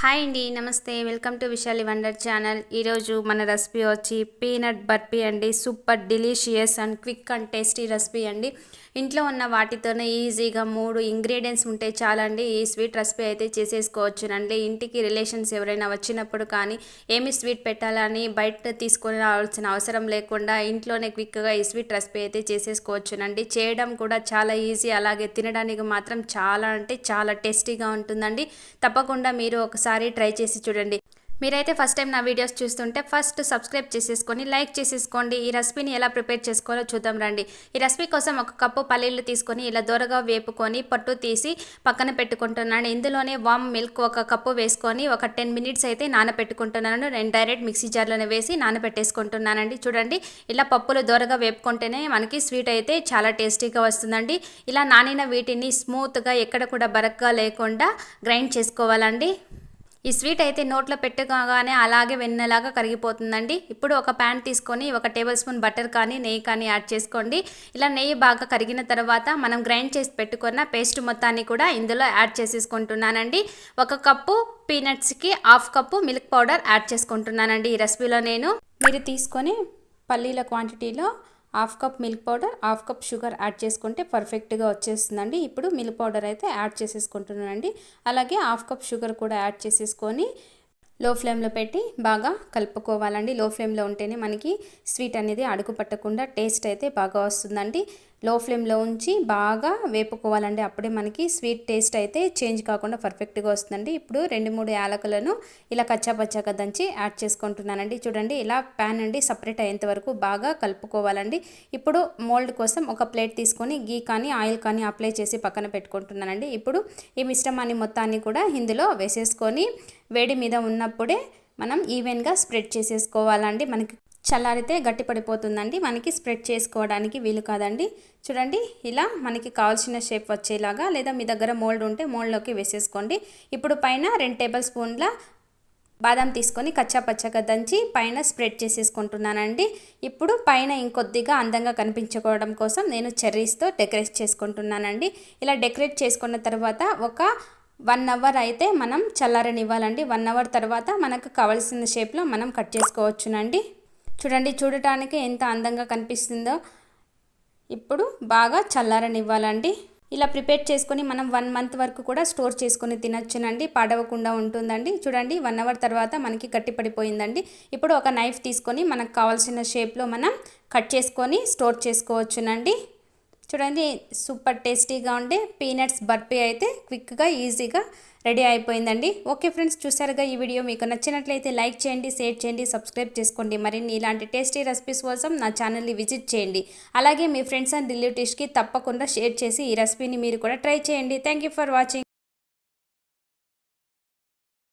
Hi అండి, నమస్తే. Welcome to Vishali wonder channel. ఈరోజు మన రెసిపీ వచ్చి పీనట్ బర్ఫీ అండి. Super delicious and quick and tasty recipe అండి. ఇంట్లో ఉన్న వాటితోనే ఈజీగా 3 ఇంగ్రీడియంట్స్ ఉంటే చాలండి ఈ స్వీట్ రెసిపీ అయితే చేసేసుకోవచ్చునండి. ఇంటికి రిలేషన్స్ ఎవరైనా వచ్చినప్పుడు కానీ ఏమి స్వీట్ పెట్టాలని బయట తీసుకొని రావాల్సిన అవసరం లేకుండా ఇంట్లోనే క్విక్గా ఈ స్వీట్ రెసిపీ అయితే చేసేసుకోవచ్చునండి. చేయడం కూడా చాలా ఈజీ, అలాగే తినడానికి మాత్రం చాలా అంటే చాలా టేస్టీగా ఉంటుందండి. తప్పకుండా మీరు ఒకసారి ట్రై చేసి చూడండి. మీరైతే ఫస్ట్ టైం నా వీడియోస్ చూస్తుంటే ఫస్ట్ సబ్స్క్రైబ్ చేసేసుకొని లైక్ చేసేసుకోండి. ఈ రెసిపీని ఎలా ప్రిపేర్ చేసుకోవాలో చూద్దాం రండి. ఈ రెసిపీ కోసం 1 కప్పు పల్లీలు తీసుకొని ఇలా దోరగా వేపుకొని పట్టు తీసి పక్కన పెట్టుకుంటున్నాను. ఇందులోనే వామ్ మిల్క్ 1 కప్పు వేసుకొని ఒక 10 మినిట్స్ అయితే నానబెట్టుకుంటున్నాను. నేను డైరెక్ట్ మిక్సీ జార్లోనే వేసి నానబెట్టేసుకుంటున్నానండి. చూడండి, ఇలా పప్పులు దోరగా వేపుకుంటేనే మనకి స్వీట్ అయితే చాలా టేస్టీగా వస్తుందండి. ఇలా నానిన వీటిని స్మూత్గా ఎక్కడ కూడా బరక్గా లేకుండా గ్రైండ్ చేసుకోవాలండి. ఈ స్వీట్ అయితే నోట్లో పెట్టుకోగానే అలాగే వెన్నెలాగా కరిగిపోతుందండి. ఇప్పుడు ఒక ప్యాన్ తీసుకొని 1 టేబుల్ స్పూన్ బటర్ కానీ నెయ్యి కానీ యాడ్ చేసుకోండి. ఇలా నెయ్యి బాగా కరిగిన తర్వాత మనం గ్రైండ్ చేసి పెట్టుకున్న పేస్ట్ మొత్తాన్ని కూడా ఇందులో యాడ్ చేసేసుకుంటున్నానండి. 1 కప్పు పీనట్స్కి 1/2 కప్పు మిల్క్ పౌడర్ యాడ్ చేసుకుంటున్నానండి. ఈ రెసిపీలో నేను మీరు తీసుకొని పల్లీల క్వాంటిటీలో 1/2 cup milk powder 1/2 cup sugar add చేసుకుంటే పర్ఫెక్ట్గా వచ్చేస్తుందండి. ఇప్పుడు మిల్క్ పౌడర్ అయితే యాడ్ చేసేసుకుంటున్నానండి. అలాగే 1/2 కప్ షుగర్ కూడా యాడ్ చేసేసుకొని లో ఫ్లేమ్లో పెట్టి బాగా కలుపుకోవాలండి. లో ఫ్లేమ్లో ఉంటేనే మనకి స్వీట్ అనేది అడుగు పట్టకుండా టేస్ట్ అయితే బాగా వస్తుందండి. లో ఫ్లేమ్లో ఉంచి బాగా వేపుకోవాలండి. అప్పుడే మనకి స్వీట్ టేస్ట్ అయితే చేంజ్ కాకుండా పర్ఫెక్ట్గా వస్తుందండి. ఇప్పుడు 2-3 యాలకులను ఇలా కచ్చాపచ్చాగా దంచి యాడ్ చేసుకుంటున్నానండి. చూడండి, ఇలా ప్యాన్ నుండి సపరేట్ అయ్యేంత వరకు బాగా కలుపుకోవాలండి. ఇప్పుడు మోల్డ్ కోసం ఒక ప్లేట్ తీసుకొని గీ కానీ ఆయిల్ కానీ అప్లై చేసి పక్కన పెట్టుకుంటున్నానండి. ఇప్పుడు ఈ మిశ్రమాన్ని మొత్తాన్ని కూడా ఇందులో వేసేసుకొని వేడి మీద ఉన్నప్పుడే మనం ఈవెన్గా స్ప్రెడ్ చేసేసుకోవాలండి. మనకి చల్లారితే గట్టి పడిపోతుందండి, మనకి స్ప్రెడ్ చేసుకోవడానికి వీలు కాదండి. చూడండి, ఇలా మనకి కావాల్సిన షేప్ వచ్చేలాగా, లేదా మీ దగ్గర మోల్డ్ ఉంటే మోల్డ్లోకి వేసేసుకోండి. ఇప్పుడు పైన 2 టేబుల్ స్పూన్ల బాదం తీసుకొని కచ్చాపచ్చగా దంచి పైన స్ప్రెడ్ చేసేసుకుంటున్నానండి. ఇప్పుడు పైన ఇంకొద్దిగా అందంగా కనిపించుకోవడం కోసం నేను చెర్రీస్తో డెకరేట్ చేసుకుంటున్నానండి. ఇలా డెకరేట్ చేసుకున్న తర్వాత ఒక 1 అవర్ అయితే మనం చల్లారనివ్వాలండి. 1 అవర్ తర్వాత మనకు కావాల్సిన షేప్లో మనం కట్ చేసుకోవచ్చునండి. చూడండి, చూడటానికి ఎంత అందంగా కనిపిస్తుందో. ఇప్పుడు బాగా చల్లారనివ్వాలండి. ఇలా ప్రిపేర్ చేసుకొని మనం 1 మంత్ వరకు కూడా స్టోర్ చేసుకొని తినొచ్చునండి. పాడవకుండా ఉంటుందండి. చూడండి, 1 అవర్ తర్వాత మనకి గట్టి పడిపోయిందండి. ఇప్పుడు ఒక నైఫ్ తీసుకొని మనకు కావాల్సిన షేప్లో మనం కట్ చేసుకొని స్టోర్ చేసుకోవచ్చునండి. చూడండి, సూపర్ టేస్టీగా ఉండే పీనట్స్ బర్ఫీ అయితే క్విక్గా ఈజీగా రెడీ అయిపోయిందండి. ఓకే ఫ్రెండ్స్, చూసారుగా ఈ వీడియో మీకు నచ్చినట్లయితే లైక్ చేయండి, షేర్ చేయండి, సబ్స్క్రైబ్ చేసుకోండి. మరిన్ని ఇలాంటి టేస్టీ రెసిపీస్ కోసం నా ఛానల్ని విజిట్ చేయండి. అలాగే మీ ఫ్రెండ్స్ అండ్ రిలేటివ్స్కి తప్పకుండా షేర్ చేసి ఈ రెసిపీని మీరు కూడా ట్రై చేయండి. Thank you for watching.